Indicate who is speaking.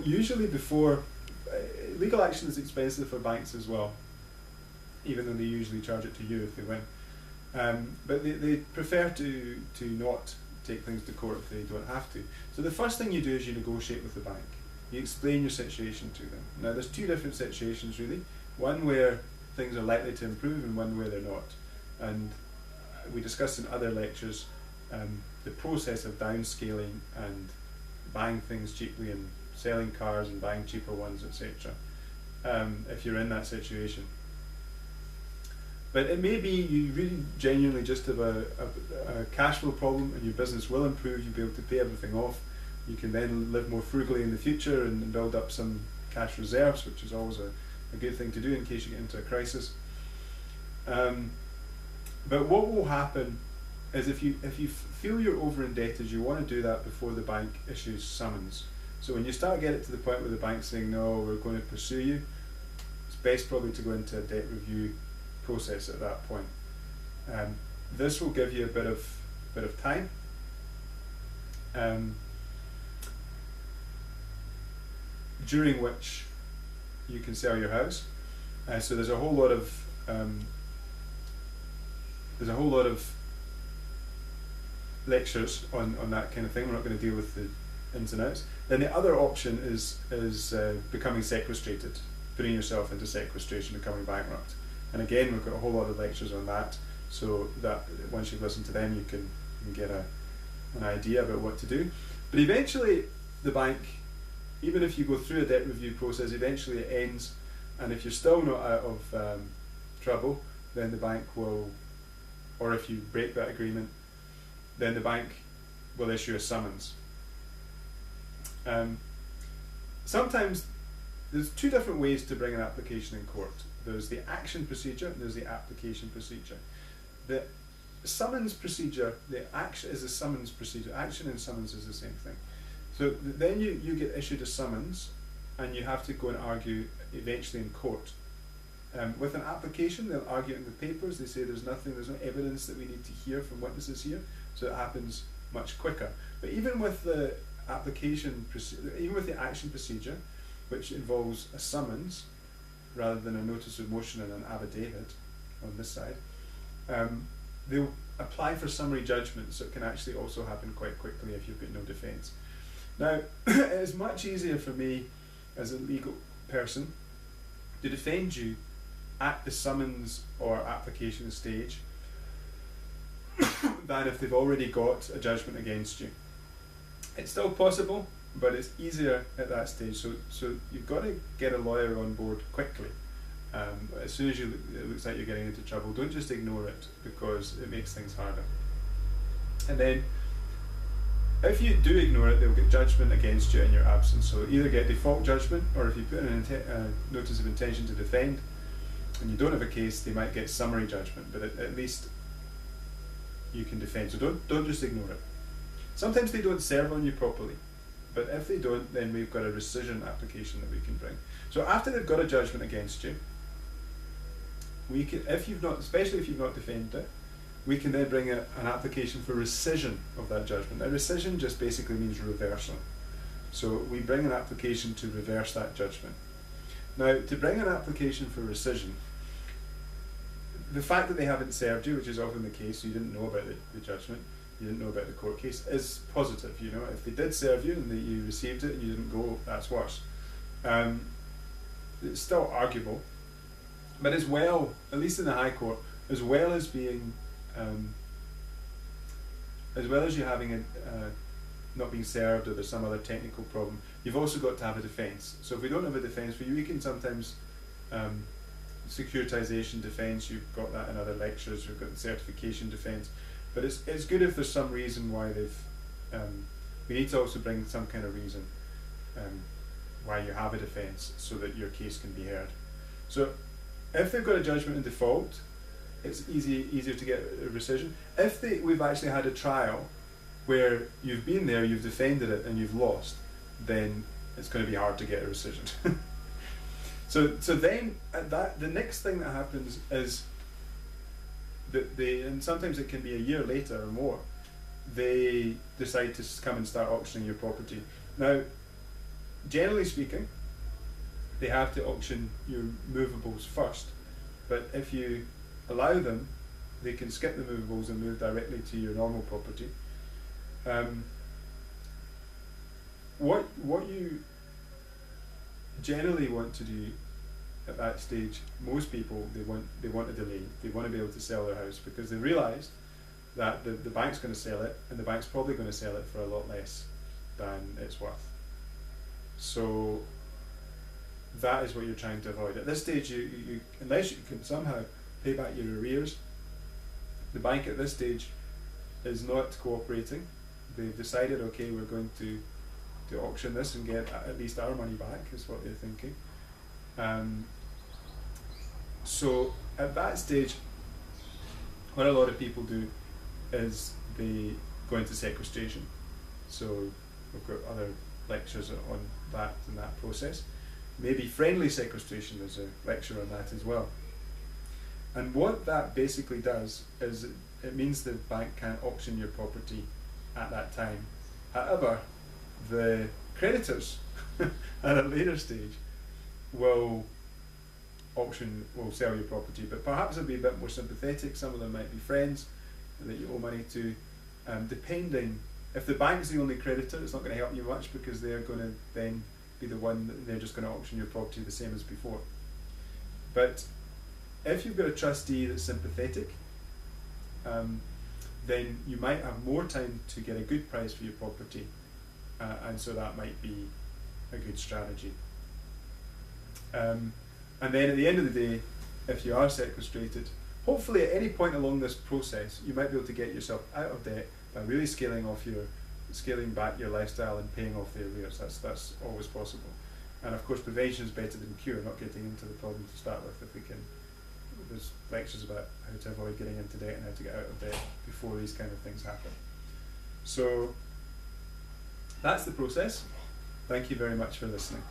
Speaker 1: Usually before, legal action is expensive for banks as well, even though they usually charge it to you if they win. But they prefer to not take things to court if they don't have to. So the first thing you do is you negotiate with the bank. You explain your situation to them. Now there's two different situations really. One where things are likely to improve and one where they're not. And we discussed in other lectures the process of downscaling and buying things cheaply and selling cars and buying cheaper ones, etc. If you're in that situation. But it may be you really genuinely just have a cash flow problem and your business will improve, you'll be able to pay everything off. You can then live more frugally in the future and build up some cash reserves, which is always a good thing to do in case you get into a crisis. But what will happen is if you feel you're over indebted, you want to do that before the bank issues summons. So when you start getting to the point where the bank's saying, no, we're going to pursue you, it's best probably to go into a debt review process at that point. This will give you a bit of time. During which you can sell your house. So there's a whole lot of lectures on that kind of thing. We're not going to deal with the ins and outs. Then the other option is becoming sequestrated, putting yourself into sequestration, becoming bankrupt. And again, we've got a whole lot of lectures on that, so that once you've listened to them, you can get an idea about what to do. But eventually, the bank, even if you go through a debt review process, eventually it ends, and if you're still not out of trouble, then the bank will, or if you break that agreement, then the bank will issue a summons. Sometimes there's two different ways to bring an application in court. There's the action procedure and there's the application procedure. The summons procedure, the action is a summons procedure. Action and summons is the same thing. So then you get issued a summons and you have to go and argue eventually in court. With an application, they'll argue it in the papers. They say there's no evidence that we need to hear from witnesses here, so it happens much quicker. But even with the even with the action procedure, which involves a summons rather than a notice of motion and an affidavit on this side, they'll apply for summary judgment, so it can actually also happen quite quickly if you've got no defence. Now, it is much easier for me as a legal person to defend you at the summons or application stage than if they've already got a judgment against you. It's still possible, but it's easier at that stage. So you've got to get a lawyer on board quickly. As soon as it looks like you're getting into trouble, don't just ignore it, because it makes things harder. And then, if you do ignore it, they'll get judgment against you in your absence. So either get default judgment, or if you put in a notice of intention to defend, and you don't have a case, they might get summary judgment. But at least you can defend. So don't just ignore it. Sometimes they don't serve on you properly, but if they don't, then we've got a rescission application that we can bring. So after they've got a judgment against you, we can, especially if you've not defended it, we can then bring an application for rescission of that judgment. Now, rescission just basically means reversal. So we bring an application to reverse that judgment. Now, to bring an application for rescission, the fact that they haven't served you, which is often the case, so you didn't know about the judgment, you didn't know about the court case, is positive. You know, if they did serve you and you received it and you didn't go, that's worse. It's still arguable, but as well, at least in the High Court, as well as being, as well as you having not being served or there's some other technical problem, you've also got to have a defence. So if we don't have a defence for you, we can sometimes securitization defence. You've got that in other lectures. You've got the certification defence. But it's good if there's some reason why they've. We need to also bring some kind of reason why you have a defence, so that your case can be heard. So if they've got a judgment in default, it's easier to get a rescission. If we've actually had a trial where you've been there, you've defended it, and you've lost, then it's going to be hard to get a rescission. So then the next thing that happens is that and sometimes it can be a year later or more, they decide to come and start auctioning your property. Now, generally speaking, they have to auction your movables first, but if you allow them, they can skip the movables and move directly to your normal property. What you generally want to do at that stage, most people, they want a delay. They want to be able to sell their house because they realise that the bank's going to sell it, and the bank's probably going to sell it for a lot less than it's worth. So that is what you're trying to avoid. At this stage, you unless you can somehow pay back your arrears, the bank at this stage is not cooperating. They've decided, okay, we're going to auction this and get at least our money back, is what they're thinking. So at that stage, what a lot of people do is they go into sequestration. So we've got other lectures on that and that process. Maybe friendly sequestration, there's a lecture on that as well. And what that basically does is it means the bank can't auction your property at that time. However, the creditors at a later stage will sell your property, but perhaps they'll be a bit more sympathetic. Some of them might be friends that you owe money to, depending. If the bank's the only creditor, it's not going to help you much because they're going to then be the one that they're just going to auction your property the same as before. But if you've got a trustee that's sympathetic, then you might have more time to get a good price for your property, and so that might be a good strategy. And then at the end of the day, if you are sequestrated, hopefully at any point along this process, you might be able to get yourself out of debt by really scaling back your lifestyle and paying off the arrears. That's always possible. And of course, prevention is better than cure. Not getting into the problem to start with. If we can, there's lectures about how to avoid getting into debt and how to get out of debt before these kind of things happen. So that's the process. Thank you very much for listening.